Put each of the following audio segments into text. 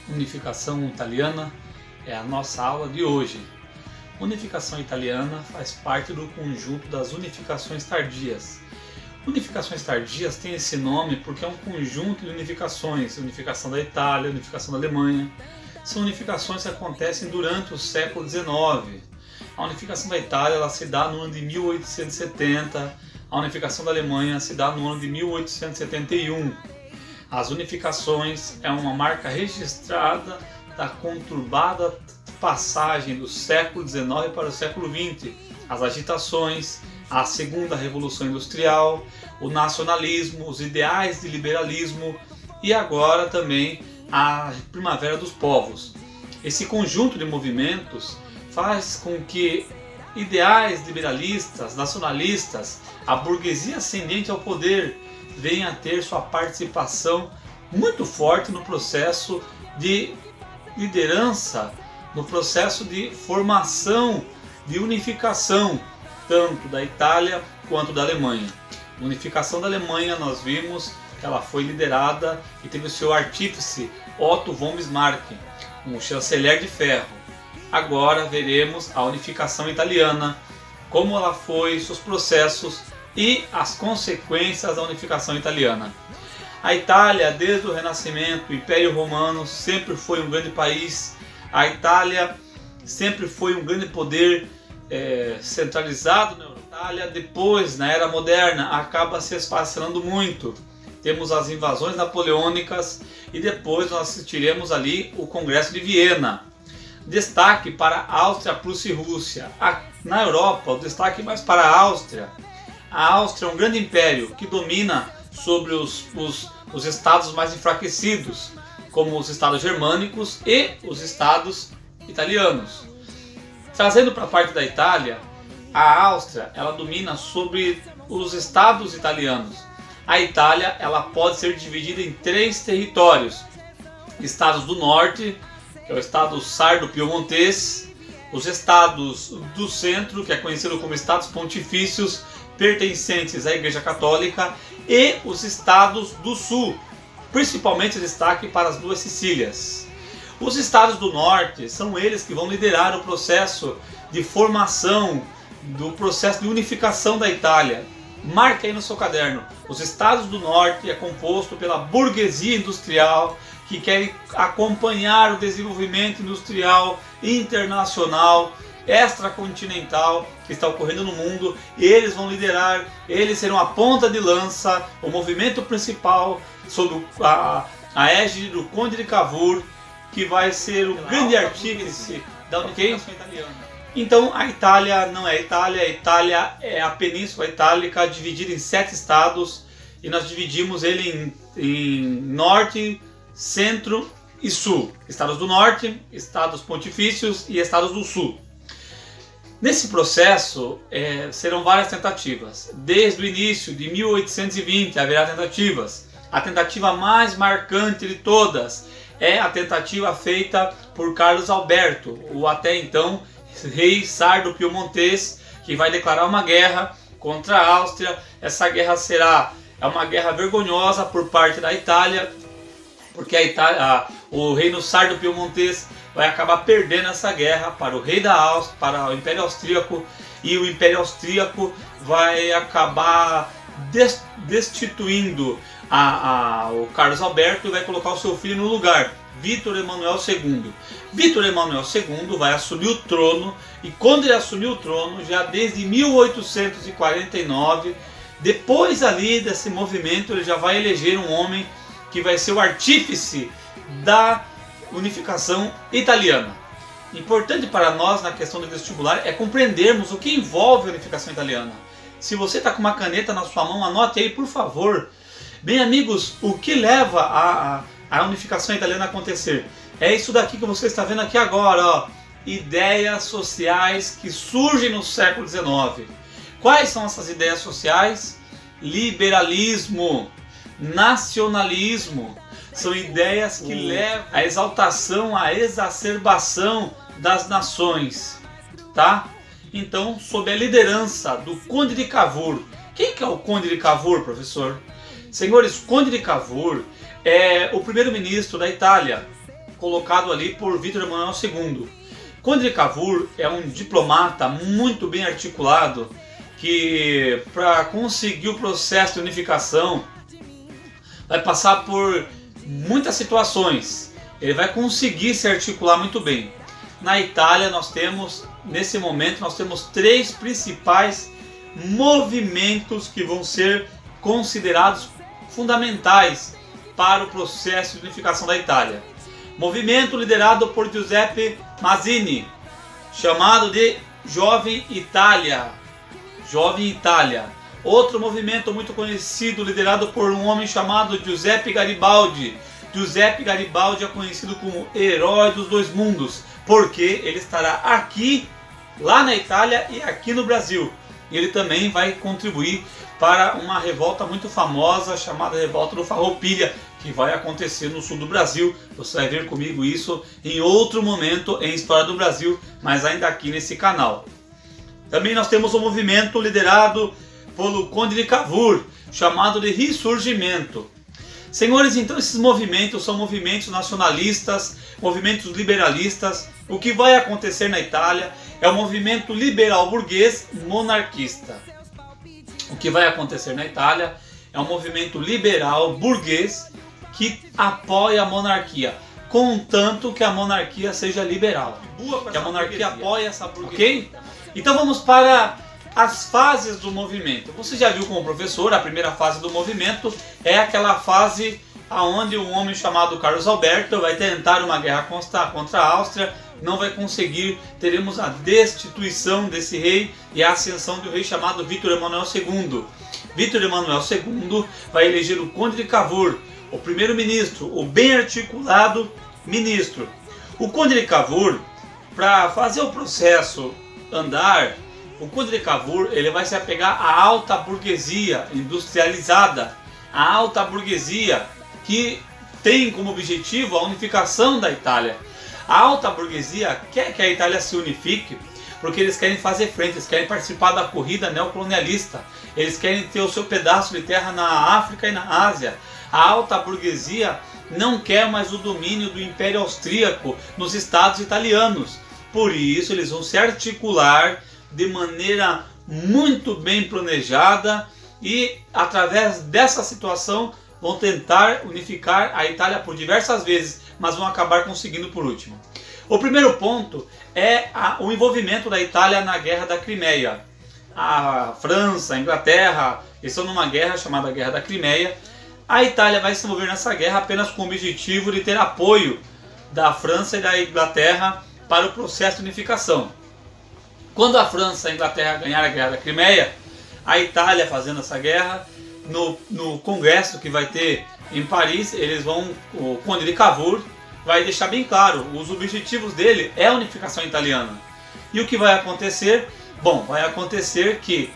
Unificação italiana é a nossa aula de hoje. Unificação italiana faz parte do conjunto das unificações tardias. Unificações tardias tem esse nome porque é um conjunto de unificações, unificação da Itália, unificação da Alemanha. São unificações que acontecem durante o século XIX. A unificação da Itália ela se dá no ano de 1870, a unificação da Alemanha se dá no ano de 1871. As unificações é uma marca registrada da conturbada passagem do século XIX para o século XX. As agitações, a segunda revolução industrial, o nacionalismo, os ideais de liberalismo e agora também a primavera dos povos. Esse conjunto de movimentos faz com que ideais liberalistas, nacionalistas, a burguesia ascendente ao poder venha a ter sua participação muito forte no processo de liderança, no processo de formação, de unificação, tanto da Itália quanto da Alemanha. A unificação da Alemanha nós vimos que ela foi liderada e teve o seu artífice Otto von Bismarck, um chanceler de ferro. Agora veremos a unificação italiana, como ela foi, seus processos e as consequências da unificação italiana. A Itália, desde o Renascimento, o Império Romano, sempre foi um grande país. A Itália sempre foi um grande poder centralizado na Itália. Depois, na Era Moderna, acaba se esfacelando muito. Temos as invasões napoleônicas e depois nós assistiremos ali o Congresso de Viena. Destaque para a Áustria, Prússia e Rússia. Na Europa, o destaque mais para a Áustria. A Áustria é um grande império que domina sobre os estados mais enfraquecidos, como os estados germânicos e os estados italianos. Trazendo para a parte da Itália, a Áustria ela domina sobre os estados italianos. A Itália ela pode ser dividida em 3 territórios: estados do norte, que é o estado sardo-piemontês, os estados do centro, que é conhecido como estados pontifícios, pertencentes à Igreja Católica, e os estados do sul, principalmente destaque para as 2 Sicílias. Os estados do norte são eles que vão liderar o processo de formação, do processo de unificação da Itália. Marque aí no seu caderno, os estados do norte é composto pela burguesia industrial, que quer acompanhar o desenvolvimento industrial internacional, extracontinental que está ocorrendo no mundo. Eles vão liderar, eles serão a ponta de lança, o movimento principal sob a égide do Conde de Cavour, que vai ser o grande artífice da unificação italiana. Então a Itália não é a Itália é a Península Itálica dividida em 7 estados e nós dividimos ele em norte, centro e sul. Estados do norte, estados pontifícios e estados do sul. Nesse processo serão várias tentativas. Desde o início de 1820 haverá tentativas. A tentativa mais marcante de todas é a tentativa feita por Carlos Alberto, o até então rei sardo-piemontês, que vai declarar uma guerra contra a Áustria. Essa guerra será uma guerra vergonhosa por parte da Itália, porque o reino sardo-piemontês vai acabar perdendo essa guerra para o rei da Áustria, para o Império Austríaco, e o Império Austríaco vai acabar destituindo o Carlos Alberto e vai colocar o seu filho no lugar, Vítor Emanuel II. Vítor Emanuel II vai assumir o trono, e quando ele assumir o trono, já desde 1849, depois ali desse movimento, ele já vai eleger um homem que vai ser o artífice da unificação italiana. Importante para nós na questão do vestibular é compreendermos o que envolve a unificação italiana. Se você está com uma caneta na sua mão, anote aí, por favor. Bem, amigos, o que leva a unificação italiana a acontecer? É isso daqui que você está vendo aqui agora, ó. Ideias sociais que surgem no século XIX. Quais são essas ideias sociais? Liberalismo, nacionalismo. São ideias que levam à exaltação, à exacerbação das nações, tá? Então, sob a liderança do Conde de Cavour. Quem que é o Conde de Cavour, professor? Senhores, Conde de Cavour é o primeiro-ministro da Itália. colocado ali por Vítor Emanuel II. Conde de Cavour é um diplomata muito bem articulado que, para conseguir o processo de unificação, vai passar por muitas situações. Ele vai conseguir se articular muito bem. Na Itália nesse momento, nós temos 3 principais movimentos que vão ser considerados fundamentais para o processo de unificação da Itália. Movimento liderado por Giuseppe Mazzini, chamado de Jovem Itália. Jovem Itália. Outro movimento muito conhecido, liderado por um homem chamado Giuseppe Garibaldi. Giuseppe Garibaldi é conhecido como Herói dos Dois Mundos, porque ele estará aqui, lá na Itália e aqui no Brasil. Ele também vai contribuir para uma revolta muito famosa chamada Revolta do Farroupilha, que vai acontecer no sul do Brasil. Você vai ver comigo isso em outro momento em História do Brasil, mas ainda aqui nesse canal. Também nós temos um movimento liderado pelo Conde de Cavour, chamado de Ressurgimento. Senhores, então esses movimentos são movimentos nacionalistas, movimentos liberalistas. O que vai acontecer na Itália é um movimento liberal burguês monarquista. O que vai acontecer na Itália é um movimento liberal burguês que apoia a monarquia, contanto que a monarquia seja liberal, que a monarquia apoie essa burguesia. Ok? Então vamos para as fases do movimento. Você já viu como professor, a primeira fase do movimento é aquela fase onde um homem chamado Carlos Alberto vai tentar uma guerra contra a Áustria, não vai conseguir, teremos a destituição desse rei e a ascensão de um rei chamado Vítor Emanuel II. Vítor Emanuel II vai eleger o Conde de Cavour, o primeiro-ministro, o bem articulado ministro. O Conde de Cavour, para fazer o processo andar, o Conde de Cavour ele vai se apegar à alta burguesia industrializada, a alta burguesia que tem como objetivo a unificação da Itália. A alta burguesia quer que a Itália se unifique porque eles querem fazer frente, eles querem participar da corrida neocolonialista, eles querem ter o seu pedaço de terra na África e na Ásia. A alta burguesia não quer mais o domínio do Império Austríaco nos estados italianos. Por isso eles vão se articular de maneira muito bem planejada e através dessa situação vão tentar unificar a Itália por diversas vezes, mas vão acabar conseguindo por último. O primeiro ponto é o envolvimento da Itália na Guerra da Crimeia. A França, a Inglaterra estão numa guerra chamada Guerra da Crimeia. A Itália vai se envolver nessa guerra apenas com o objetivo de ter apoio da França e da Inglaterra para o processo de unificação. Quando a França e a Inglaterra ganharem a Guerra da Crimeia, a Itália fazendo essa guerra, no congresso que vai ter em Paris, o Conde de Cavour vai deixar bem claro, os objetivos dele é a unificação italiana. E o que vai acontecer? Bom, vai acontecer que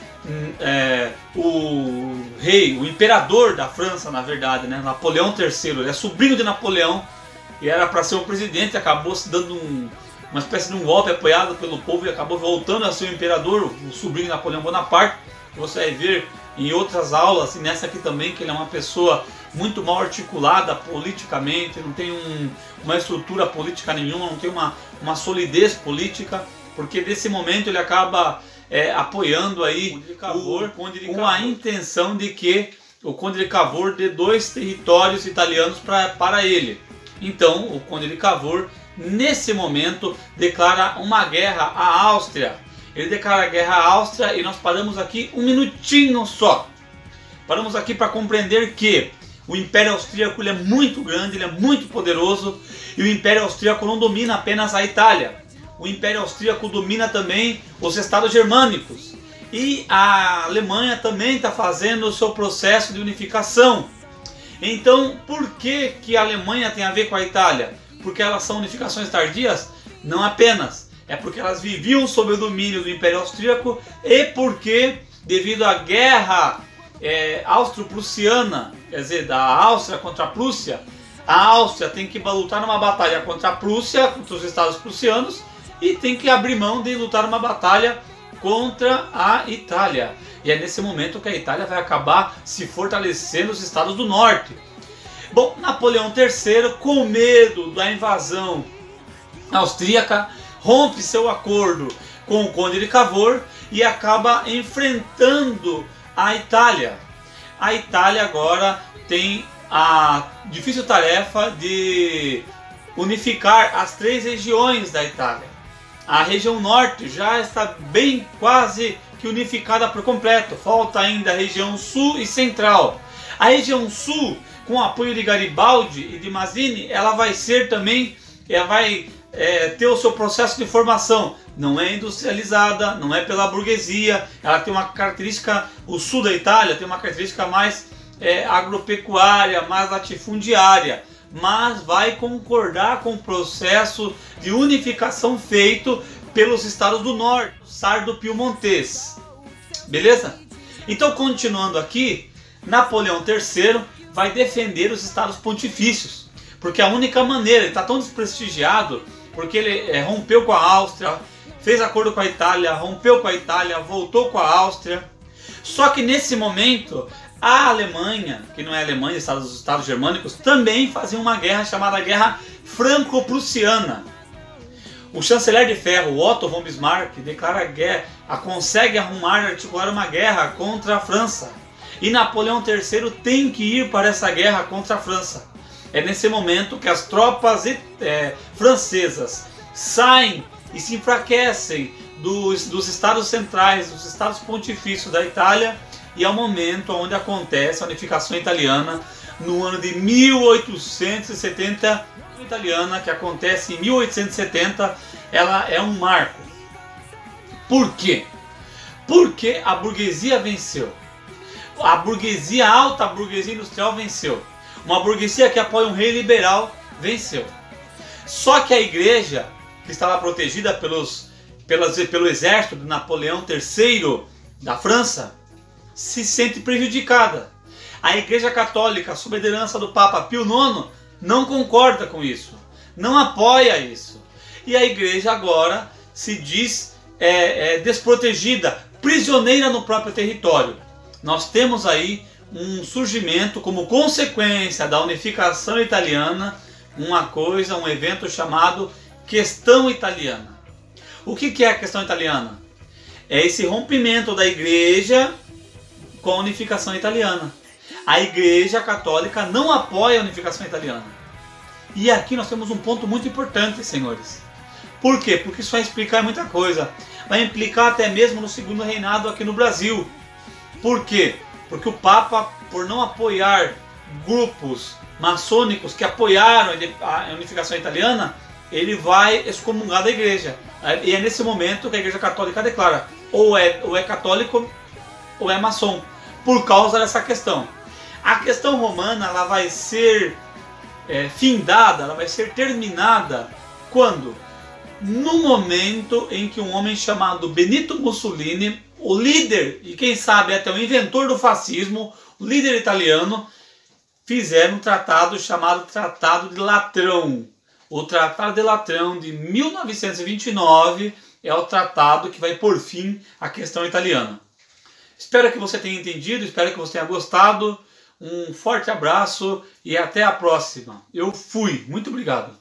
o rei, o imperador da França, na verdade, né, Napoleão III, ele é sobrinho de Napoleão e era para ser um presidente, acabou se dando uma espécie de um golpe apoiado pelo povo e acabou voltando a ser o imperador, o sobrinho de Napoleão Bonaparte. Você vai ver em outras aulas, e nessa aqui também, que ele é uma pessoa muito mal articulada politicamente, não tem uma estrutura política nenhuma, não tem uma solidez política, porque nesse momento ele acaba apoiando aí o Conde de Cavour, com a intenção de que o Conde de Cavour dê 2 territórios italianos para ele. Então o Conde de Cavour, nesse momento, declara uma guerra à Áustria. Ele declara guerra à Áustria e nós paramos aqui um minutinho só. Paramos aqui para compreender que o Império Austríaco ele é muito grande, ele é muito poderoso, e o Império Austríaco não domina apenas a Itália. O Império Austríaco domina também os estados germânicos. E a Alemanha também está fazendo o seu processo de unificação. Então, por que a Alemanha tem a ver com a Itália? Porque elas são unificações tardias? Não apenas. É porque elas viviam sob o domínio do Império Austríaco e porque, devido à guerra austro-prussiana, quer dizer, da Áustria contra a Prússia, a Áustria tem que lutar numa batalha contra a Prússia, contra os estados prussianos, e tem que abrir mão de lutar numa batalha contra a Itália. E é nesse momento que a Itália vai acabar se fortalecendo nos estados do norte. Bom, Napoleão III, com medo da invasão austríaca, rompe seu acordo com o Conde de Cavour e acaba enfrentando a Itália. A Itália agora tem a difícil tarefa de unificar as 3 regiões da Itália. A região norte já está bem quase que unificada por completo, falta ainda a região sul e central. A região sul, com o apoio de Garibaldi e de Mazzini, ela vai ser também, ter o seu processo de formação. Não é industrializada, não é pela burguesia, ela tem uma característica, o sul da Itália tem uma característica mais agropecuária, mais latifundiária, mas vai concordar com o processo de unificação feito pelos estados do norte, sardo-piemontês. Beleza? Então, continuando aqui, Napoleão III vai defender os estados pontifícios, porque a única maneira, ele está tão desprestigiado, porque ele rompeu com a Áustria, fez acordo com a Itália, rompeu com a Itália, voltou com a Áustria. Só que nesse momento, a Alemanha, que não é a Alemanha, os estados germânicos, também faziam uma guerra chamada Guerra Franco-Prussiana. O chanceler de ferro, Otto von Bismarck, declara guerra, consegue articular uma guerra contra a França. E Napoleão III tem que ir para essa guerra contra a França. É nesse momento que as tropas francesas saem e se enfraquecem dos estados centrais, dos estados pontifícios da Itália, e é o momento onde acontece a unificação italiana no ano de 1870. A italiana, que acontece em 1870, ela é um marco. Por quê? Porque a burguesia venceu. A burguesia alta, a burguesia industrial venceu. Uma burguesia que apoia um rei liberal venceu. Só que a igreja, que estava protegida pelo exército de Napoleão III da França, se sente prejudicada. A Igreja Católica, sob a liderança do Papa Pio IX, não concorda com isso, não apoia isso. E a igreja agora se diz desprotegida, prisioneira no próprio território. Nós temos aí um surgimento como consequência da unificação italiana, um evento chamado Questão Italiana. O que é a Questão Italiana? É esse rompimento da igreja com a unificação italiana. A Igreja Católica não apoia a unificação italiana. E aqui nós temos um ponto muito importante, senhores. Por quê? Porque isso vai explicar muita coisa. Vai implicar até mesmo no segundo reinado aqui no Brasil. Por quê? Porque o Papa, por não apoiar grupos maçônicos que apoiaram a unificação italiana, ele vai excomungar da igreja. E é nesse momento que a Igreja Católica declara ou é católico ou é maçom, por causa dessa questão. A questão romana, ela vai ser findada, ela vai ser terminada quando? No momento em que um homem chamado Benito Mussolini, o líder e quem sabe até o inventor do fascismo, o líder italiano, fizeram um tratado chamado Tratado de Latrão. O Tratado de Latrão de 1929 é o tratado que vai pôr fim à questão italiana. Espero que você tenha entendido, espero que você tenha gostado. Um forte abraço e até a próxima. Eu fui. Muito obrigado.